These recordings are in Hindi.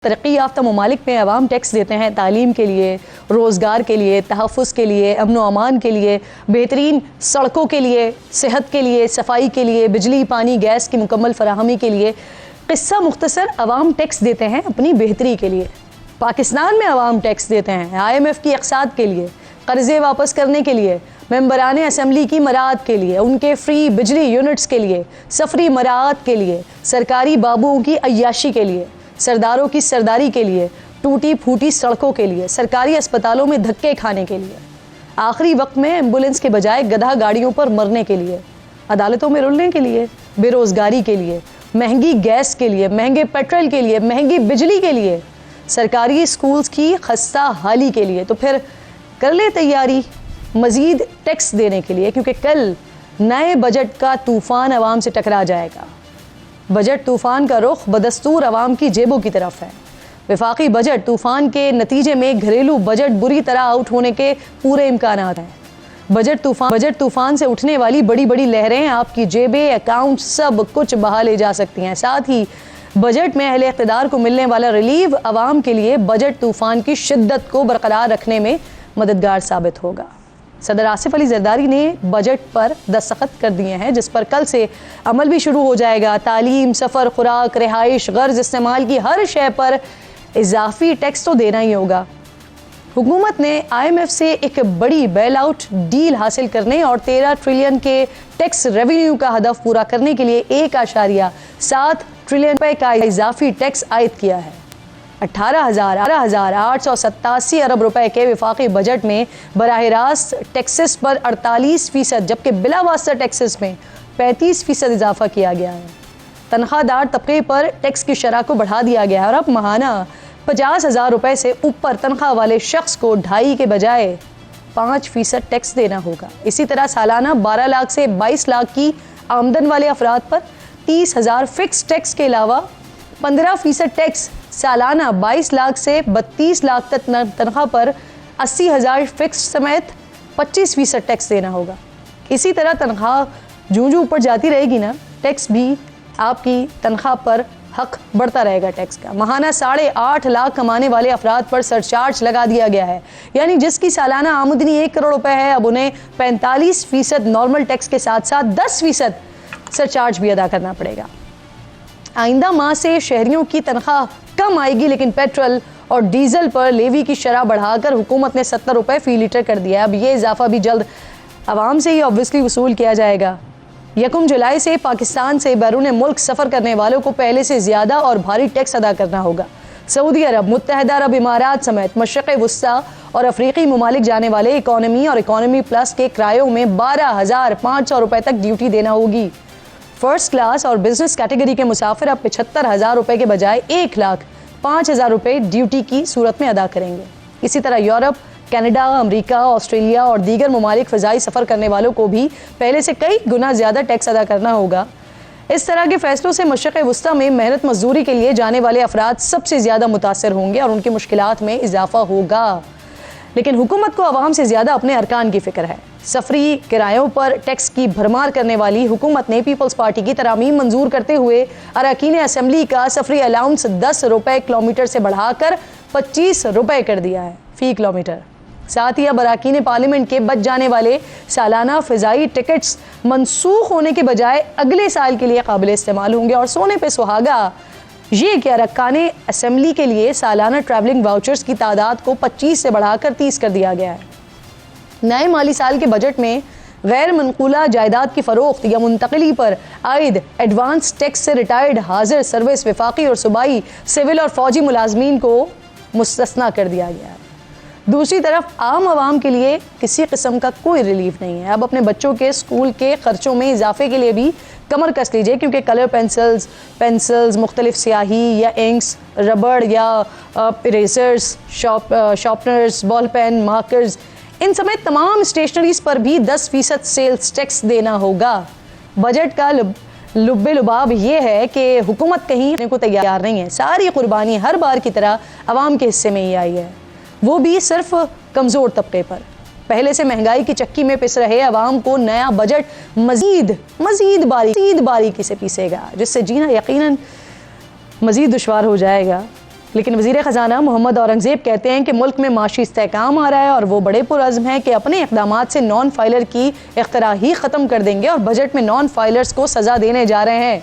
तरक्की याफ्ता ममालिक में अवाम टैक्स देते हैं तालीम के लिए, रोज़गार के लिए, तहफ़्फ़ुज़ के लिए, अमन व अमान के लिए, बेहतरीन सड़कों के लिए, सेहत के लिए, सफाई के लिए, बिजली पानी गैस की मुकम्मल फराहमी के लिए। क़िस्सा मुख्तसर, अवाम टैक्स देते हैं अपनी बेहतरी के लिए। पाकिस्तान में अवाम टैक्स देते हैं IMF की अक़साद के लिए, कर्ज़े वापस करने के लिए, मेंबरान असम्बली की मराद के लिए, उनके फ्री बिजली यूनिट्स के लिए, सफरी मराद के लिए, सरकारी बाबुओं की अय्याशी के लिए, सरदारों की सरदारी के लिए, टूटी फूटी सड़कों के लिए, सरकारी अस्पतालों में धक्के खाने के लिए, आखिरी वक्त में एम्बुलेंस के बजाय गधा गाड़ियों पर मरने के लिए, अदालतों में रुलने के लिए, बेरोज़गारी के लिए, महंगी गैस के लिए, महंगे पेट्रोल के लिए, महंगी बिजली के लिए, सरकारी स्कूल्स की खस्ता हाली के लिए। तो फिर कर ले तैयारी मज़ीद टैक्स देने के लिए, क्योंकि कल नए बजट का तूफ़ान अवाम से टकरा जाएगा। बजट तूफ़ान का रुख बदस्तूर अवाम की जेबों की तरफ है। वफाकी बजट तूफ़ान के नतीजे में घरेलू बजट बुरी तरह आउट होने के पूरे इम्कानात हैं। बजट तूफ़ान से उठने वाली बड़ी बड़ी लहरें आपकी जेबें, अकाउंट सब कुछ बहा ले जा सकती हैं। साथ ही बजट में अहले इक़्तिदार को मिलने वाला रिलीव अवाम के लिए बजट तूफ़ान की शिद्दत को बरकरार रखने में मददगार साबित होगा। सदर आसिफ अली ज़रदारी ने बजट पर दस्तखत कर दिए हैं, जिस पर कल से अमल भी शुरू हो जाएगा। तालीम, सफ़र, खुराक, रिहाइश, गर्ज इस्तेमाल की हर शय पर इजाफी टैक्स तो देना ही होगा। हुकूमत ने IMF से एक बड़ी बेल आउट डील हासिल करने और 13 ट्रिलियन के टैक्स रेवेन्यू का हदफ पूरा करने के लिए 1.7 ट्रिलियन रुपए का इजाफी टैक्स आयद किया है। 18,887 अरब रुपए के वफाकी बजट में बराह रास्त टैक्सेस पर 48%, जबकि बिला वास्ता टैक्सेस में 35% इजाफा किया गया है। तनख्वाहदार तबके पर टैक्स की शरह को बढ़ा दिया गया है और अब माहाना 50,000 रुपए से ऊपर तनख्वाह वाले शख्स को 2.5 के बजाय 5% टैक्स देना होगा। इसी तरह सालाना 12 लाख से 22 लाख की आमदन वाले अफराद पर 30,000 फिक्स टैक्स के अलावा 15% टैक्स, सालाना 22 लाख से 32 लाख तक तनख्वाह पर 80,000 फिक्स समेत 25% टैक्स देना होगा। इसी तरह तनख्वाह जूं जूं ऊपर जाती रहेगी ना, टैक्स भी आपकी तनख्वाह पर हक बढ़ता रहेगा टैक्स का। माहाना 8.5 लाख कमाने वाले अफराद पर सरचार्ज लगा दिया गया है, यानी जिसकी सालाना आमदनी 1 करोड़ रुपए है, अब उन्हें 45% नॉर्मल टैक्स के साथ साथ 10% सरचार्ज भी अदा करना पड़ेगा। आइंदा माह से शहरियों की तनख्वाह कम आएगी, लेकिन पेट्रोल और डीजल पर लेवी की शरह बढ़ाकर हुकूमत ने 70 रुपए फी लीटर कर दिया है। अब ये इजाफा भी जल्द आवाम से ही ऑब्वियसली वसूल किया जाएगा। 1 जुलाई से पाकिस्तान से बैरून मुल्क सफ़र करने वालों को पहले से ज़्यादा और भारी टैक्स अदा करना होगा। सऊदी अरब, मुत्तहदा अरब इमारात समेत मशरक़ वस्ता और अफ्रीकी ममालिक जाने वाले इकॉनमी और इकॉनमी प्लस के किरायों में 12,500 रुपए तक ड्यूटी देना होगी। फर्स्ट क्लास और बिजनेस कैटेगरी के मुसाफिर अब 75,000 रुपए के बजाय 1,05,000 रुपए ड्यूटी की सूरत में अदा करेंगे। इसी तरह यूरोप, कनाडा, अमेरिका, ऑस्ट्रेलिया और दीगर ममालिक फ़ज़ाई सफ़र करने वालों को भी पहले से कई गुना ज़्यादा टैक्स अदा करना होगा। इस तरह के फैसलों से मशरक़ वस्ता में मेहनत मजदूरी के लिए जाने वाले अफराद सबसे ज़्यादा मुतासर होंगे और उनकी मुश्किलात में इजाफा होगा। लेकिन हुकूमत को अवाम से ज़्यादा अपने अरकान की फ़िक्र है। सफरी किरायों पर टैक्स की भरमार करने वाली हुकूमत ने पीपल्स पार्टी की तरामीम मंजूर करते हुए अरकान असम्बली का सफरी अलाउंस 10 रुपए किलोमीटर से बढ़ाकर 25 रुपए कर दिया है फ़ी किलोमीटर। साथ ही अब अरकान पार्लियामेंट के बच जाने वाले सालाना फ़िज़ाई टिकट्स मनसूख होने के बजाय अगले साल के लिए काबिल इस्तेमाल होंगे। और सोने पे सुहागा ये कि अरकान असम्बली के लिए सालाना ट्रैवलिंग वाउचर्स की तादाद को 25 से बढ़ाकर 30 कर दिया गया है। नए माली साल के बजट में गैर मनकूला जायदाद की फ़रोख्त या मुंतकली पर आयद एडवांस टैक्स से रिटायर्ड हाजिर सर्विस, वफाकी और सूबाई सिविल और फौजी मुलाजमीन को मुस्तस्ना कर दिया गया है। दूसरी तरफ आम आवाम के लिए किसी किस्म का कोई रिलीफ नहीं है। अब अपने बच्चों के स्कूल के खर्चों में इजाफे के लिए भी कमर कस लीजिए, क्योंकि कलर पेंसिल्स, मुख्तलिफ स्याही या इंक्स, रबड़ या erasers, sharpeners, ball pen, markers, इन समेत तमाम स्टेशनरीज पर भी 10% सेल्स टैक्स देना होगा। बजट का लुब्बे लुबाब ये है कि हुकूमत कहीं को तैयार नहीं है। सारी कुर्बानी हर बार की तरह आवाम के हिस्से में ही आई है, वो भी सिर्फ कमज़ोर तबके पर। पहले से महंगाई की चक्की में पिस रहे आवाम को नया बजट मज़ीद बारीकी से पीसेगा, जिससे जीना यकीनन मज़ीद दुश्वार हो जाएगा। लेकिन वज़ीर ख़जाना मोहम्मद औरंगज़ेब कहते हैं कि मुल्क में माशी इस्तेहकाम आ रहा है और वो बड़े पुरअज़्म हैं कि अपने इक़दामात से नॉन फाइलर की इख्तरा ही ख़त्म कर देंगे और बजट में नॉन फाइलर्स को सज़ा देने जा रहे हैं।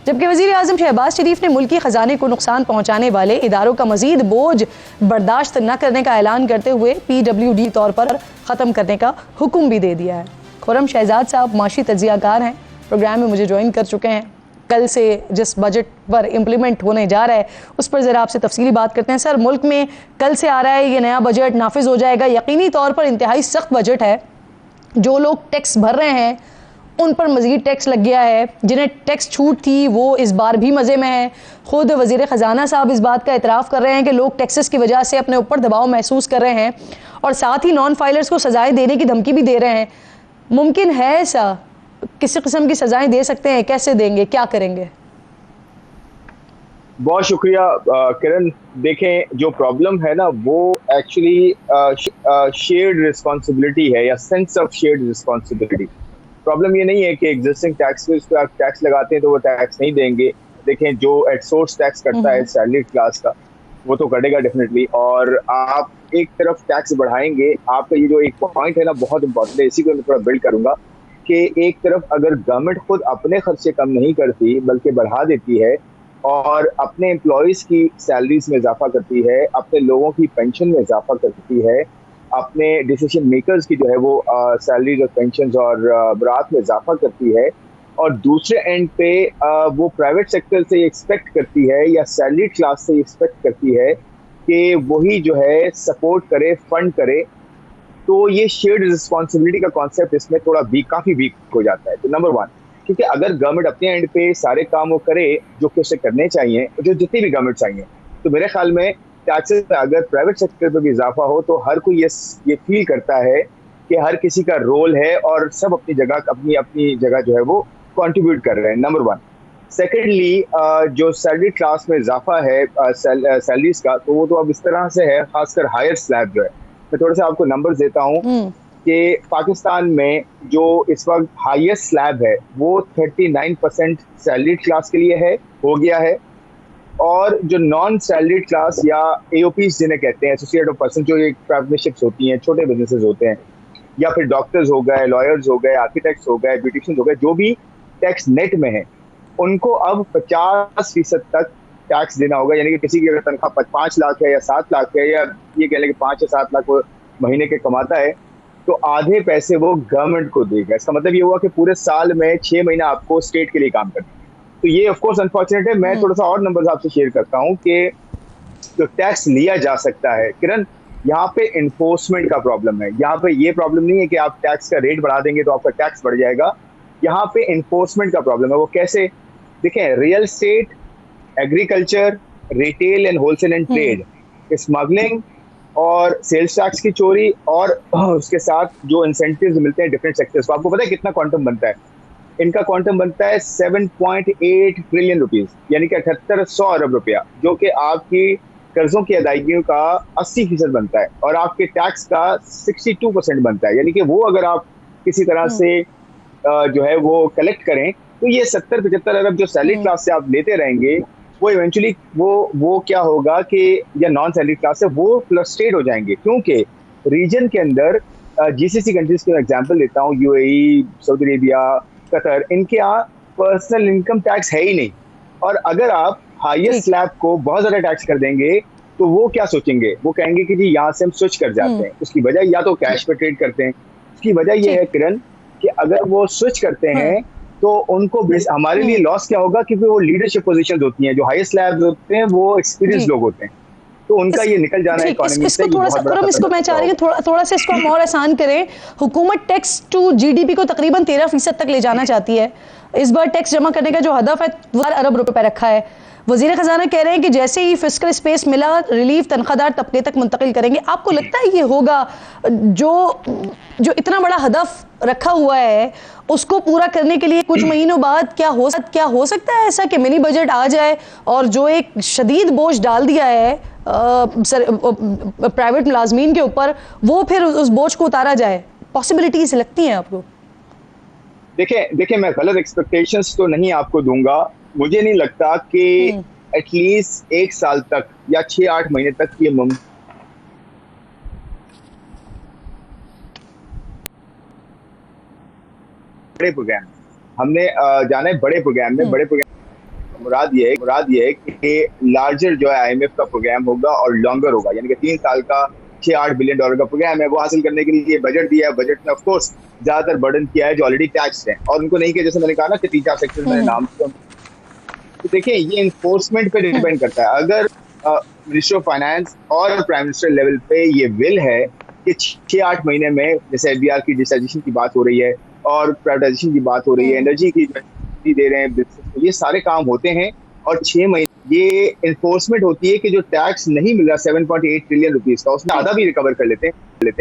जबकि वज़ीर आज़म शहबाज शरीफ ने मुल्की ख़जाने को नुकसान पहुँचाने वाले इदारों का मज़ीद बोझ बर्दाश्त न करने का ऐलान करते हुए PWD तौर पर ख़त्म करने का हुक्म भी दे दिया है। खुर्रम शहजाद साहब माशी तज्ज़ियाकार हैं, प्रोग्राम में मुझे ज्वाइन कर चुके हैं। कल से जिस बजट पर इम्प्लीमेंट होने जा रहा है उस पर ज़रा आपसे तफसीली बात करते हैं। सर, मुल्क में कल से आ रहा है ये नया बजट, नाफिज हो जाएगा, यकीनी तौर पर इंतहाई सख्त बजट है। जो लोग टैक्स भर रहे हैं उन पर मज़ीद टैक्स लग गया है, जिन्हें टैक्स छूट थी वो इस बार भी मज़े में है। ख़ुद वज़ीर ख़जाना साहब इस बात का एतराफ़ कर रहे हैं कि लोग टैक्सेस की वजह से अपने ऊपर दबाव महसूस कर रहे हैं और साथ ही नॉन फाइलर्स को सज़ाएँ देने की धमकी भी दे रहे हैं। मुमकिन है ऐसा? किसी किस्म की सज़ाएँ दे सकते हैं? कैसे देंगे, क्या करेंगे? बहुत शुक्रिया किरण। देखें, जो प्रॉब्लम है ना वो एक्चुअली शेयर्ड रिस्पॉन्सिबिलिटी है या sense of shared responsibility. Problem ये नहीं है कि एग्जिस्टिंग टैक्स पे उस पर आप टैक्स लगाते हैं तो वो टैक्स नहीं देंगे। देखें, जो एट सोर्स टैक्स कटता है सैलरी क्लास का वो तो कटेगा डेफिनेटली, और आप एक तरफ टैक्स बढ़ाएंगे। आपका ये जो एक पॉइंट है ना बहुत इंपॉर्टेंट है, इसी को मैं थोड़ा बिल्ड करूंगा कि एक तरफ अगर गवर्नमेंट खुद अपने खर्चे कम नहीं करती बल्कि बढ़ा देती है और अपने एम्प्लॉयज़ की सैलरीज में इजाफा करती है, अपने लोगों की पेंशन में इजाफा करती है, अपने डिसीजन मेकर्स की जो है वो सैलरीज और पेंशन और बरात में इजाफा करती है, और दूसरे एंड पे वो प्राइवेट सेक्टर से एक्सपेक्ट करती है या सैलरी क्लास से एक्सपेक्ट करती है कि वही जो है सपोर्ट करे, फंड करे, तो ये शेयर्ड रिस्पॉन्सिबिलिटी का कॉन्सेप्ट इसमें थोड़ा काफ़ी वीक हो जाता है। तो नंबर वन, क्योंकि अगर गवर्नमेंट अपने एंड पे सारे काम वो करे जो कि उसे करने चाहिए, जो जितनी भी गवर्नमेंट चाहिए, तो मेरे ख्याल में टैक्सेस में अगर प्राइवेट सेक्टर पे भी इजाफा हो तो हर कोई ये फील करता है कि हर किसी का रोल है और सब अपनी अपनी जगह जो है वो कंट्रीब्यूट कर रहे हैं। Number one. सेकेंडली, जो सैलरी क्लास में इजाफा है सैलरीज का, तो वो तो अब इस तरह से है, खासकर हायर स्लैब जो है। मैं थोड़ा सा आपको नंबर्स देता हूँ कि पाकिस्तान में जो इस वक्त हाईएस्ट स्लैब है वो 39% सैलरी क्लास के लिए है, हो गया है, और जो नॉन सैलरी क्लास या AOPs जिन्हें कहते हैं, एसोसिएट ऑफ पर्सन, जो एक पार्टनरशिप्स होती हैं, छोटे बिजनेसेस होते हैं, या फिर डॉक्टर्स हो गए, लॉयर्स हो गए, आर्किटेक्ट्स हो गए, ब्यूटिशियंस हो गए, जो भी टैक्स नेट में है, उनको अब 50% तक टैक्स देना होगा। यानी कि किसी की अगर तनख्वाह 5 लाख है या 7 लाख है, या ये कह लें कि 5 या 7 लाख वो महीने के कमाता है, तो आधे पैसे वो गवर्नमेंट को देगा। इसका मतलब ये हुआ कि पूरे साल में 6 महीना आपको स्टेट के लिए काम करना है। तो ये ऑफ कोर्स अनफॉर्चुनेट है। मैं थोड़ा सा और नंबर्स आपसे शेयर करता हूँ कि जो टैक्स लिया जा सकता है, किरण, यहाँ पे इन्फोर्समेंट का प्रॉब्लम है। यहाँ पे ये प्रॉब्लम नहीं है कि आप टैक्स का रेट बढ़ा देंगे तो आपका टैक्स बढ़ जाएगा। यहाँ पे इन्फोर्समेंट का प्रॉब्लम है। वो कैसे? देखें, real estate, agriculture, retail and wholesale and trade, smuggling और सेल्स टैक्स की चोरी, और उसके साथ जो इंसेंटिव्स मिलते हैं डिफरेंट सेक्टर्स को, आपको पता है कितना क्वांटम बनता है? इनका क्वांटम बनता है 7.8 ट्रिलियन रुपीस, यानी कि 7800 अरब रुपया, जो कि आपकी कर्जों की अदायगियों का 80% बनता है और आपके टैक्स का 62% बनता है। यानी कि वो अगर आप किसी तरह से जो है वो कलेक्ट करें तो ये 70-75 अरब जो सैलरी क्लास से आप लेते रहेंगे, वो इवेंचुअली वो क्या होगा कि या नॉन सैलरी क्लास से वो फ्लस्ट्रेट हो जाएंगे, क्योंकि रीजन के अंदर GCC कंट्रीज को एग्जांपल देता हूँ, UAE, सऊदी अरेबिया, कतर, इनके यहाँ पर्सनल इनकम टैक्स है ही नहीं। और अगर आप हाईएस्ट स्लैब को बहुत ज़्यादा टैक्स कर देंगे तो वो क्या सोचेंगे? वो कहेंगे कि जी यहाँ से हम स्विच कर जाते हैं। उसकी वजह या तो कैश पे ट्रेड करते हैं। उसकी वजह ये है किरण कि अगर वो स्विच करते हैं तो उनको हमारे लिए लॉस क्या होगा, क्योंकि वो लीडरशिप पोजीशंस होती हैं, जो हाईएस्ट स्लैब्स होते हैं वो एक्सपीरियंस लोग होते हैं, तो उनका ये निकल जाना है इकोनॉमी से। इसको मैं चाह रही हूँ थोड़ा सा इसको हम और आसान करें। हुकूमत टैक्स टू GDP को तकरीबन 13% तक ले जाना चाहती है। इस बार टैक्स जमा करने का जो हदफ है 12 अरब रुपए रखा है। वज़ीर ख़जाना कह रहे हैं कि जैसे ही फिस्कल स्पेस मिला, रिलीफ तनख्वाहदार तबके तक मुंतकिल करेंगे। आपको लगता है ये होगा? जो इतना बड़ा हदफ रखा हुआ है उसको पूरा करने के लिए कुछ महीनों बाद क्या हो सकता है ऐसा कि मिनी बजट आ जाए और जो एक शदीद बोझ डाल दिया है प्राइवेट मुलाजमीन के ऊपर, वो फिर उस बोझ को उतारा जाए? पॉसिबिलिटीज लगती हैं आपको? देखिए मैं गलत एक्सपेक्टेशंस तो नहीं आपको दूंगा। मुझे नहीं लगता कि एटलीस्ट 1 साल तक या 6-8 महीने तक ये बड़े प्रोग्राम हमने जाना है। बड़े प्रोग्राम में बड़े प्रोग्राम मुराद ये है कि लार्जर जो है IMF का प्रोग्राम होगा और लॉन्गर होगा, यानी कि 3 साल का $6-8 बिलियन का प्रोग्राम है। वो हासिल करने के लिए बजट दिया है। बजट में ऑफ कोर्स ज्यादातर बर्डन किया है जो ऑलरेडी टैक्स है, और उनको नहीं किया, जैसे मैंने कहा ना कि 3-4 सेक्टर मैंने नाम दिया। तो देखिए ये इन्फोर्समेंट पे डिपेंड करता है। अगर मिनिस्टर ऑफ फाइनेंस और प्राइम मिनिस्टर लेवल पे ये विल है कि 6-8 महीने में, जैसे FDR की डिजिटाइजेशन की बात हो रही है और प्राइवेटाइजेशन की बात हो रही है, एनर्जी की दे रहे हैं, ये सारे काम होते हैं, और 6 महीने ये इन्फोर्समेंट होती है कि जो टैक्स नहीं मिल रहा 7.8 ट्रिलियन रुपीज का, उसमें आधा भी रिकवर कर लेते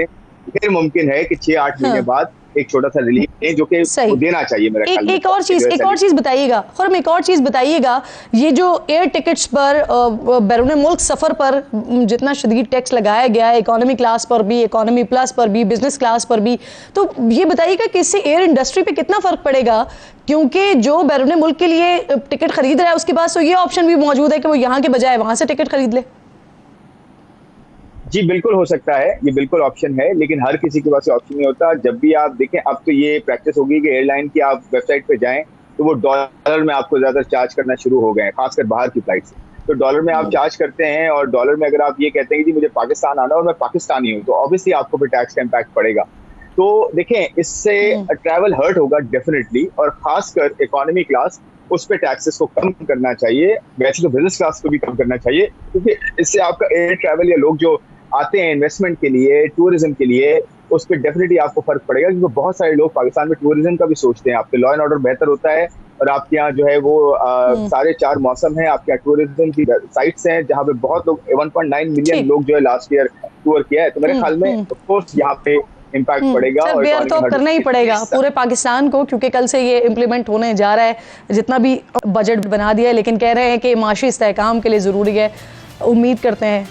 हैं। फिर मुमकिन है कि 6-8 महीने बाद एक छोटा सा रिलीफ है जो कि देना चाहिए मेरा ख्याल में। एक और चीज बताइएगा खुरम, एक और चीज बताइएगा, ये जो एयर टिकट्स पर बैरून मुल्क सफर पर जितना शदीद टैक्स लगाया गया है, इकोनॉमी क्लास पर भी, इकोनॉमी प्लस पर भी, बिजनेस क्लास पर भी, तो ये बताइएगा कि इससे एयर इंडस्ट्री पे कितना फर्क पड़ेगा? क्योंकि जो बैरून मुल्क के लिए टिकट खरीद रहा है उसके पास तो ये ऑप्शन भी मौजूद है कि वो यहाँ के बजाय वहां से टिकट खरीद ले। जी बिल्कुल हो सकता है, ये बिल्कुल ऑप्शन है, लेकिन हर किसी के पास ऑप्शन नहीं होता। जब भी आप देखें, अब तो ये प्रैक्टिस होगी कि एयरलाइन की आप वेबसाइट पे जाएं तो वो डॉलर में आपको ज्यादा चार्ज करना शुरू हो गए हैं, खासकर बाहर की फ्लाइट से। तो डॉलर में आप चार्ज करते हैं, और डॉलर में अगर आप ये कहते हैं कि जी मुझे पाकिस्तान आना है और मैं पाकिस्तानी हूँ, तो ऑब्वियसली आपको फिर टैक्स का इम्पैक्ट पड़ेगा। तो देखें, इससे ट्रैवल हर्ट होगा डेफिनेटली, और खासकर इकोनॉमी क्लास, उस पे टैक्सेस को कम करना चाहिए। वैसे तो बिजनेस क्लास को भी कम करना चाहिए, क्योंकि इससे आपका एयर ट्रैवल या लोग जो आते हैं इन्वेस्टमेंट के लिए, टूरिज्म के लिए, उस पर डेफिनेटली आपको फर्क पड़ेगा, क्योंकि बहुत सारे लोग पाकिस्तान में टूरिज्म का भी सोचते हैं। आपके लॉ एंड ऑर्डर बेहतर होता है, और आपके यहाँ जो है वो सारे 4 मौसम है, आपके यहाँ टूरिज्म की साइट्स हैं जहाँ पे बहुत लोग 1.9 मिलियन लोग जो है लास्ट ईयर टूर किया है। तो मेरे ख्याल में ऑफ कोर्स यहाँ पे इम्पैक्ट पड़ेगा, और बेयर तो करना ही पड़ेगा पूरे पाकिस्तान को, क्योंकि कल से ये इम्प्लीमेंट होने जा रहा है। जितना भी बजट बना दिया है, लेकिन कह रहे हैं कि माशी इस्तेहकाम के लिए ज़रूरी है। उम्मीद करते हैं